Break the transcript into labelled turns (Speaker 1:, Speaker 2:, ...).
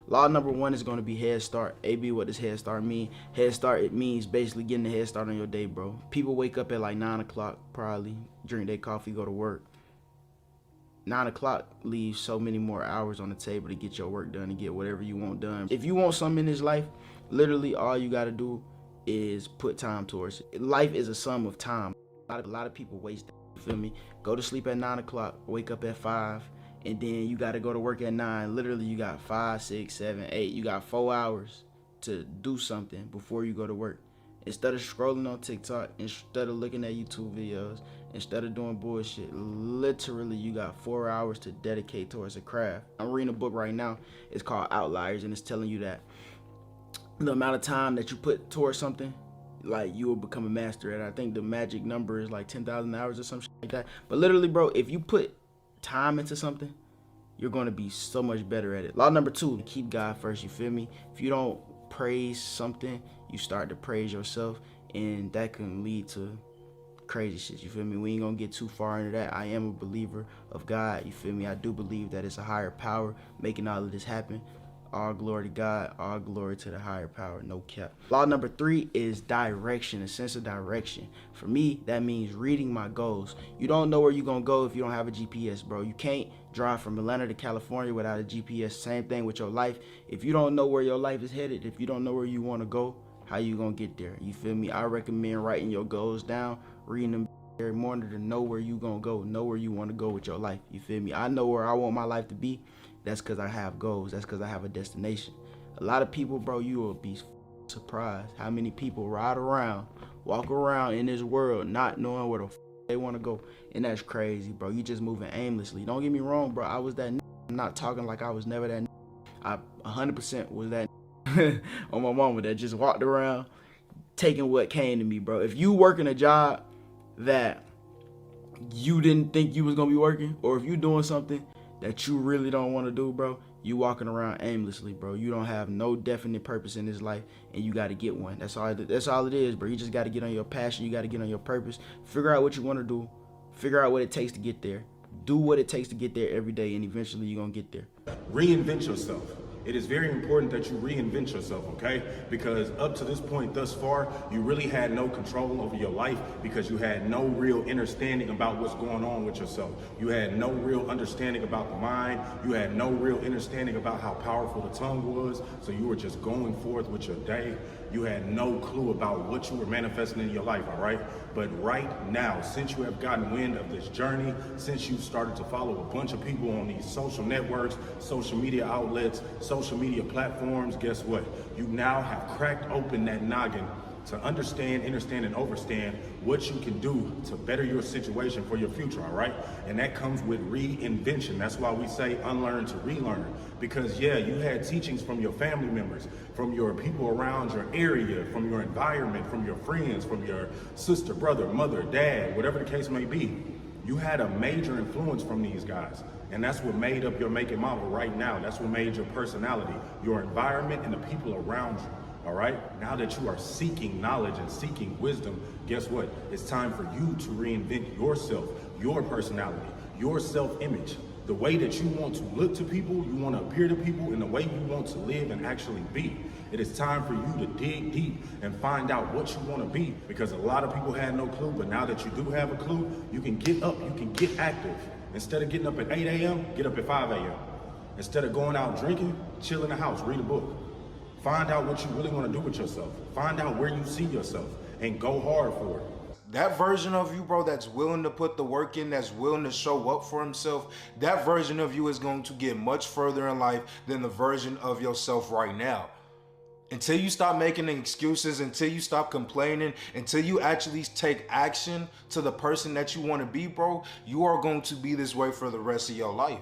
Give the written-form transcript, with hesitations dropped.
Speaker 1: Law number one is going to be head start. AB, what does head start mean? Head start, it means basically getting a head start on your day, bro. People wake up at like 9 o'clock, probably, drink their coffee, go to work. 9 o'clock leaves so many more hours on the table to get your work done, to get whatever you want done. If you want something in this life, literally all you got to do is put time towards it. Life is a sum of time. A lot of people waste that, you feel me? Go to sleep at 9 o'clock, wake up at 5, and then you got to go to work at 9. Literally, you got 5, 6, 7, 8. You got 4 hours to do something before you go to work. Instead of scrolling on TikTok, instead of looking at YouTube videos, instead of doing bullshit, literally you got 4 hours to dedicate towards a craft. I'm reading a book right now. It's called Outliers, and it's telling you that the amount of time that you put towards something, like, you will become a master at it. I think the magic number is like 10,000 hours or some shit like that. But literally, bro, if you put time into something, you're going to be so much better at it. Law number 2, keep God first, you feel me? If you don't praise something, you start to praise yourself, and that can lead to crazy shit, you feel me? We ain't gonna get too far into that. I am a believer of God, you feel me? I do believe that it's a higher power making all of this happen. All glory to God, all glory to the higher power, no cap. Law number 3 is direction, a sense of direction. For me, that means reading my goals. You don't know where you're gonna go if you don't have a GPS, bro. You can't drive from Atlanta to California without a GPS. Same thing with your life. If you don't know where your life is headed, if you don't know where you wanna go, how you gonna get there? You feel me? I recommend writing your goals down, reading them every morning to know where you gonna go, know where you wanna go with your life. You feel me? I know where I want my life to be. That's because I have goals. That's because I have a destination. A lot of people, bro, you will be surprised how many people ride around, walk around in this world not knowing where the they want to go. And that's crazy, bro. You just moving aimlessly. Don't get me wrong, bro. I was that I'm not talking like I was never that I 100% was that on my mama that just walked around taking what came to me, bro. If you working a job that you didn't think you was going to be working, or if you doing something that you really don't want to do, bro, you walking around aimlessly, bro. You don't have no definite purpose in this life, and you got to get one. That's all it is, bro. You just got to get on your passion. You got to get on your purpose. Figure out what you want to do. Figure out what it takes to get there. Do what it takes to get there every day, and eventually you're going to get there.
Speaker 2: Reinvent yourself. It is very important that you reinvent yourself, okay? Because up to this point thus far, you really had no control over your life because you had no real understanding about what's going on with yourself. You had no real understanding about the mind. You had no real understanding about how powerful the tongue was. So you were just going forth with your day. You had no clue about what you were manifesting in your life, all right? But right now, since you have gotten wind of this journey, since you've started to follow a bunch of people on these social networks, social media outlets, social media platforms, guess what? You now have cracked open that noggin to understand, and overstand what you can do to better your situation for your future, all right? And that comes with reinvention. That's why we say unlearn to relearn. Because yeah, you had teachings from your family members, from your people around your area, from your environment, from your friends, from your sister, brother, mother, dad, whatever the case may be. You had a major influence from these guys. And that's what made up your make and model right now. That's what made your personality, your environment, and the people around you. All right, now that you are seeking knowledge and seeking wisdom, guess what? It's time for you to reinvent yourself, your personality, your self-image, the way that you want to look to people, you want to appear to people, and the way you want to live and actually be. It is time for you to dig deep and find out what you want to be, because a lot of people had no clue, but now that you do have a clue, you can get up, you can get active. Instead of getting up at 8 a.m., get up at 5 a.m. Instead of going out drinking, chill in the house, read a book. Find out what you really want to do with yourself. Find out where you see yourself and go hard for it.
Speaker 3: That version of you, bro, that's willing to put the work in, that's willing to show up for himself, that version of you is going to get much further in life than the version of yourself right now. Until you stop making excuses, until you stop complaining, until you actually take action to the person that you want to be, bro, you are going to be this way for the rest of your life.